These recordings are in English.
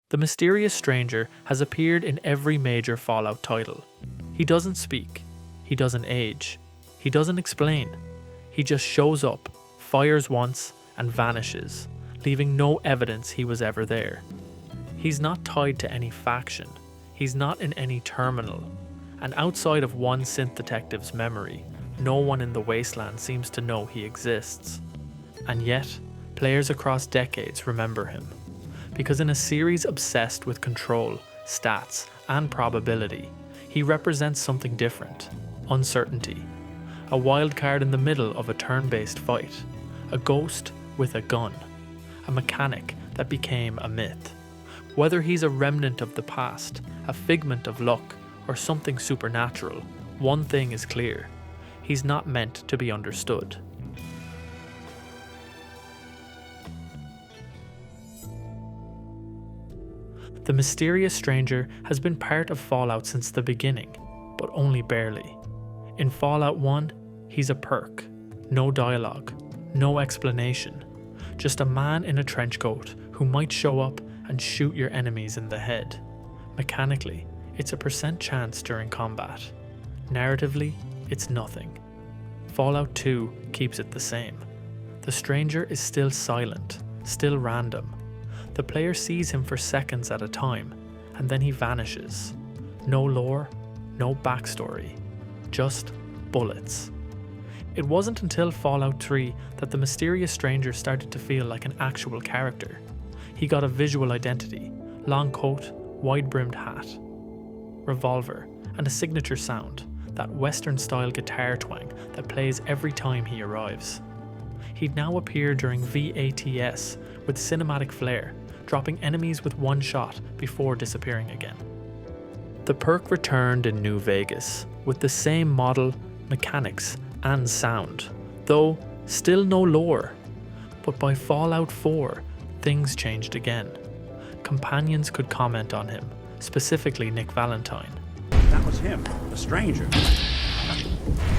The mysterious stranger has appeared in every major Fallout title. He doesn't speak, he doesn't age, he doesn't explain. He just shows up, fires once, and vanishes, leaving no evidence he was ever there. He's not tied to any faction, he's not in any terminal, and outside of one synth detective's memory, no one in the wasteland seems to know he exists. And yet, players across decades remember him. Because in a series obsessed with control, stats, and probability, he represents something different: uncertainty. A wild card in the middle of a turn-based fight. A ghost with a gun. A mechanic that became a myth. Whether he's a remnant of the past, a figment of luck, or something supernatural, one thing is clear: he's not meant to be understood. The mysterious stranger has been part of Fallout since the beginning, but only barely. In Fallout 1, he's a perk. No dialogue, no explanation. Just a man in a trenchcoat who might show up and shoot your enemies in the head. Mechanically, it's a % chance during combat. Narratively, it's nothing. Fallout 2 keeps it the same. The stranger is still silent, still random. The player sees him for seconds at a time, and then he vanishes. No lore, no backstory, just bullets. It wasn't until Fallout 3 that the mysterious stranger started to feel like an actual character. He got a visual identity: long coat, wide-brimmed hat, revolver, and a signature sound, that Western-style guitar twang that plays every time he arrives. He'd now appear during VATS with cinematic flair, dropping enemies with one shot before disappearing again. The perk returned in New Vegas, with the same model, mechanics, and sound, though still no lore. But by Fallout 4, things changed again. Companions could comment on him, specifically Nick Valentine. That was him, the stranger.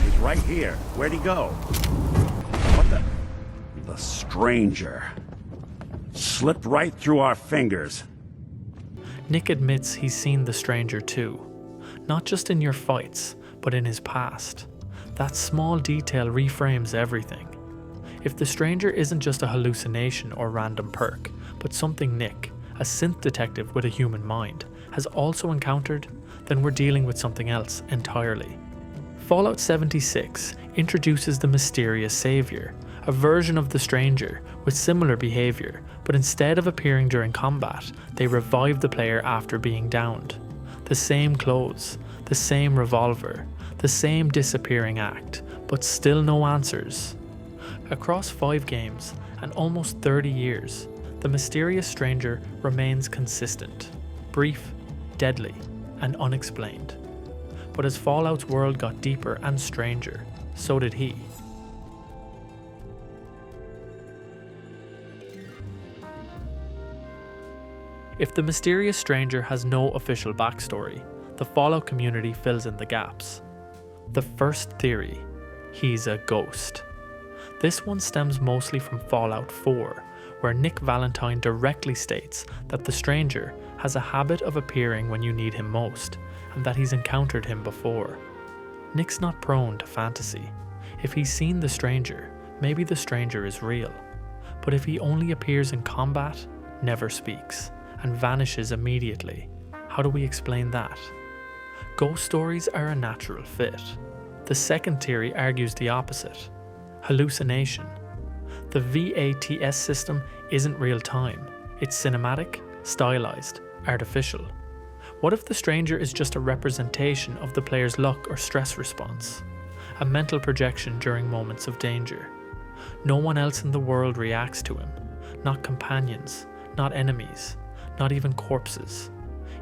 He's right here. Where'd he go? What the? The stranger. Slipped right through our fingers. Nick admits he's seen the stranger too. Not just in your fights, but in his past. That small detail reframes everything. If the stranger isn't just a hallucination or random perk, but something Nick, a synth detective with a human mind, has also encountered, then we're dealing with something else entirely. Fallout 76 introduces the mysterious savior, a version of the stranger with similar behaviour, but instead of appearing during combat, they revive the player after being downed. The same clothes, the same revolver, the same disappearing act, but still no answers. Across 5 games and almost 30 years, the mysterious stranger remains consistent, brief, deadly, and unexplained. But as Fallout's world got deeper and stranger, so did he. If the mysterious stranger has no official backstory, the Fallout community fills in the gaps. The first theory: he's a ghost. This one stems mostly from Fallout 4, where Nick Valentine directly states that the stranger has a habit of appearing when you need him most, and that he's encountered him before. Nick's not prone to fantasy. If he's seen the stranger, maybe the stranger is real. But if he only appears in combat, never speaks, and vanishes immediately, how do we explain that? Ghost stories are a natural fit. The second theory argues the opposite: hallucination. The VATS system isn't real time. It's cinematic, stylized, artificial. What if the stranger is just a representation of the player's luck or stress response? A mental projection during moments of danger. No one else in the world reacts to him. Not companions, not enemies, not even corpses.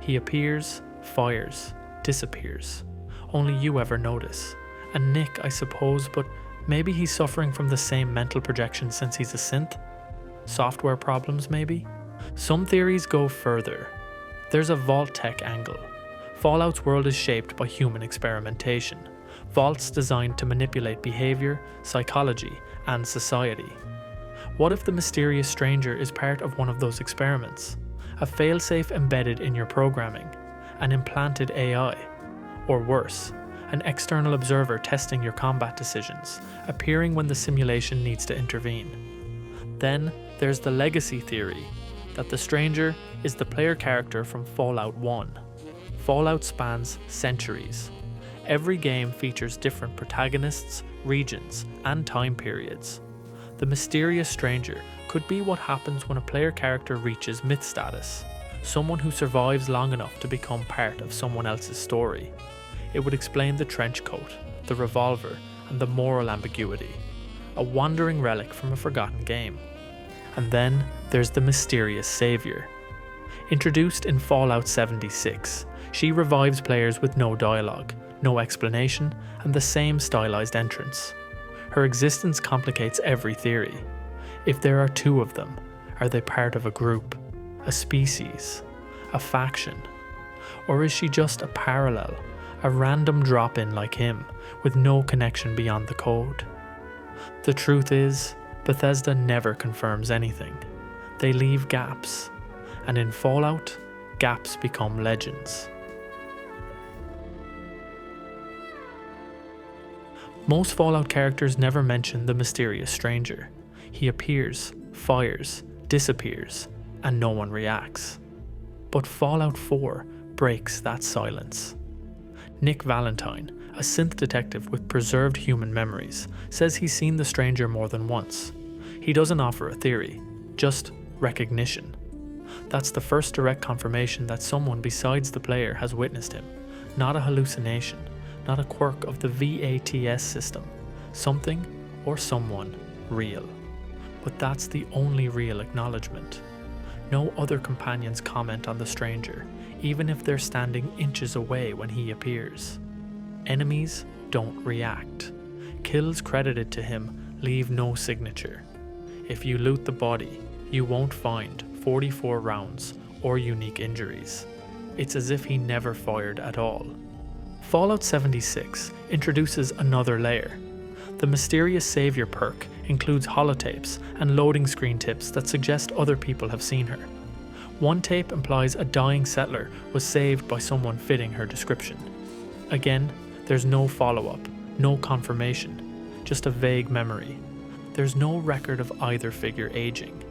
He appears, fires, disappears. Only you ever notice. And Nick, I suppose, but maybe he's suffering from the same mental projection since he's a synth? Software problems, maybe? Some theories go further. There's a vault tech angle. Fallout's world is shaped by human experimentation. Vaults designed to manipulate behavior, psychology, and society. What if the mysterious stranger is part of one of those experiments? a failsafe embedded in your programming, an implanted AI, or worse, an external observer testing your combat decisions, appearing when the simulation needs to intervene. Then there's the legacy theory, that the stranger is the player character from Fallout 1. Fallout spans centuries. Every game features different protagonists, regions, and time periods. The mysterious stranger could be what happens when a player character reaches myth status, someone who survives long enough to become part of someone else's story. It would explain the trench coat, the revolver, and the moral ambiguity, a wandering relic from a forgotten game. And then there's the mysterious savior. Introduced in Fallout 76, she revives players with no dialogue, no explanation, and the same stylized entrance. Her existence complicates every theory. If there are two of them, are they part of a group, a species, a faction? Or is she just a parallel, a random drop-in like him, with no connection beyond the code? The truth is, Bethesda never confirms anything. They leave gaps, and in Fallout, gaps become legends. Most Fallout characters never mention the mysterious stranger. He appears, fires, disappears, and no one reacts. But Fallout 4 breaks that silence. Nick Valentine, a synth detective with preserved human memories, says he's seen the stranger more than once. He doesn't offer a theory, just recognition. That's the first direct confirmation that someone besides the player has witnessed him, not a hallucination, not a quirk of the VATS system, something or someone real. But that's the only real acknowledgement. No other companions comment on the stranger, even if they're standing inches away when he appears. Enemies don't react. Kills credited to him leave no signature. If you loot the body, you won't find 44 rounds or unique injuries. It's as if he never fired at all. Fallout 76 introduces another layer. The mysterious savior perk includes holotapes and loading screen tips that suggest other people have seen her. One tape implies a dying settler was saved by someone fitting her description. Again, there's no follow-up, no confirmation, just a vague memory. There's no record of either figure aging,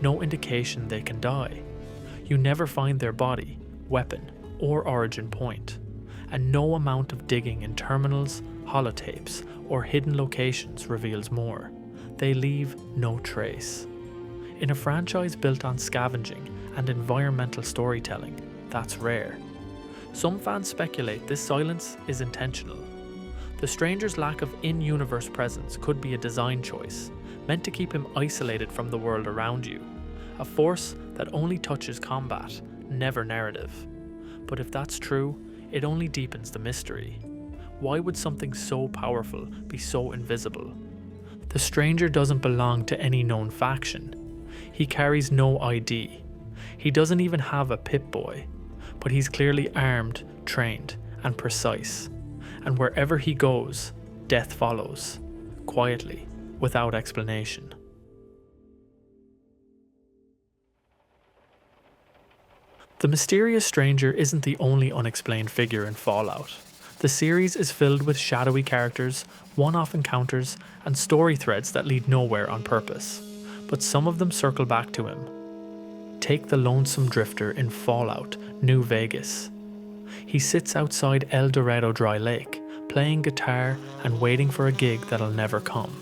no indication they can die. You never find their body, weapon, or origin point, and no amount of digging in terminals, holotapes, or hidden locations reveals more. They leave no trace. In a franchise built on scavenging and environmental storytelling, that's rare. Some fans speculate this silence is intentional. The stranger's lack of in-universe presence could be a design choice, meant to keep him isolated from the world around you, a force that only touches combat, never narrative. But if that's true, it only deepens the mystery. Why would something so powerful be so invisible? The stranger doesn't belong to any known faction. He carries no ID. He doesn't even have a Pip-Boy, but he's clearly armed, trained, and precise. And wherever he goes, death follows, quietly, without explanation. The mysterious stranger isn't the only unexplained figure in Fallout. The series is filled with shadowy characters, one-off encounters, and story threads that lead nowhere on purpose. But some of them circle back to him. Take the lonesome drifter in Fallout New Vegas. He sits outside El Dorado Dry Lake, playing guitar and waiting for a gig that'll never come.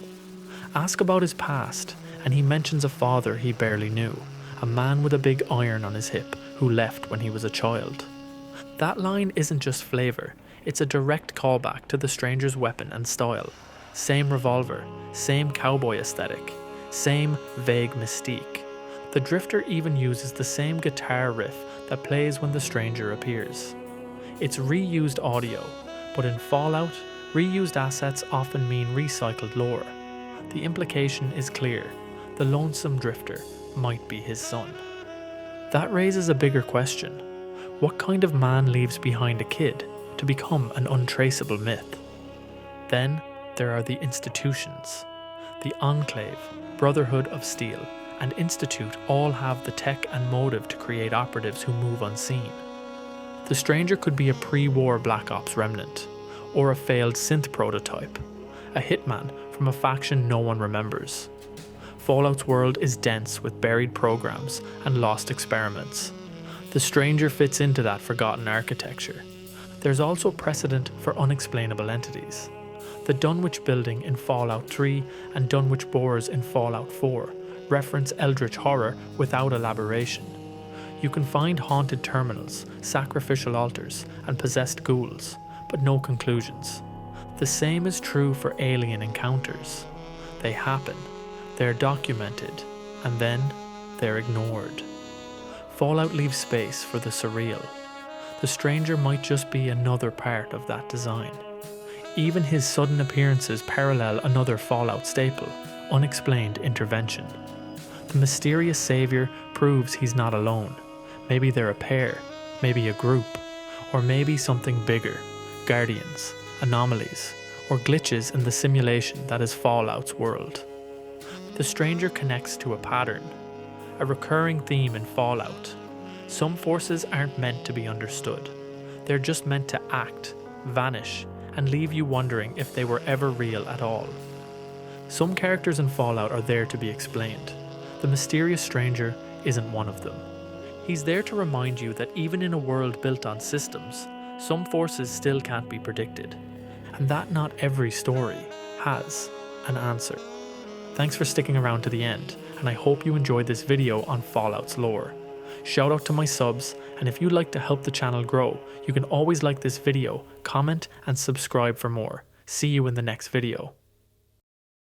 Ask about his past, and he mentions a father he barely knew, a man with a big iron on his hip who left when he was a child. That line isn't just flavour, it's a direct callback to the stranger's weapon and style. Same revolver, same cowboy aesthetic, same vague mystique. The drifter even uses the same guitar riff that plays when the stranger appears. It's reused audio, but in Fallout, reused assets often mean recycled lore. The implication is clear: the lonesome drifter might be his son. That raises a bigger question. What kind of man leaves behind a kid to become an untraceable myth? Then there are the institutions. The Enclave, Brotherhood of Steel, and Institute all have the tech and motive to create operatives who move unseen. The Stranger could be a pre-war Black Ops remnant, or a failed synth prototype, a hitman from a faction no one remembers. Fallout's world is dense with buried programs and lost experiments. The Stranger fits into that forgotten architecture. There's also precedent for unexplainable entities. The Dunwich building in Fallout 3 and Dunwich Boars in Fallout 4 reference eldritch horror without elaboration. You can find haunted terminals, sacrificial altars, and possessed ghouls, but no conclusions. The same is true for alien encounters. They happen, they're documented, and then they're ignored. Fallout leaves space for the surreal. The Stranger might just be another part of that design. Even his sudden appearances parallel another Fallout staple, unexplained intervention. The mysterious savior proves he's not alone. Maybe they're a pair, maybe a group, or maybe something bigger, guardians, anomalies, or glitches in the simulation that is Fallout's world. The Stranger connects to a pattern, a recurring theme in Fallout. Some forces aren't meant to be understood. They're just meant to act, vanish, and leave you wondering if they were ever real at all. Some characters in Fallout are there to be explained. The mysterious Stranger isn't one of them. He's there to remind you that even in a world built on systems, some forces still can't be predicted, and that not every story has an answer. Thanks for sticking around to the end, and I hope you enjoyed this video on Fallout's lore. Shout out to my subs, and if you'd like to help the channel grow, you can always like this video, comment, and subscribe for more. See you in the next video.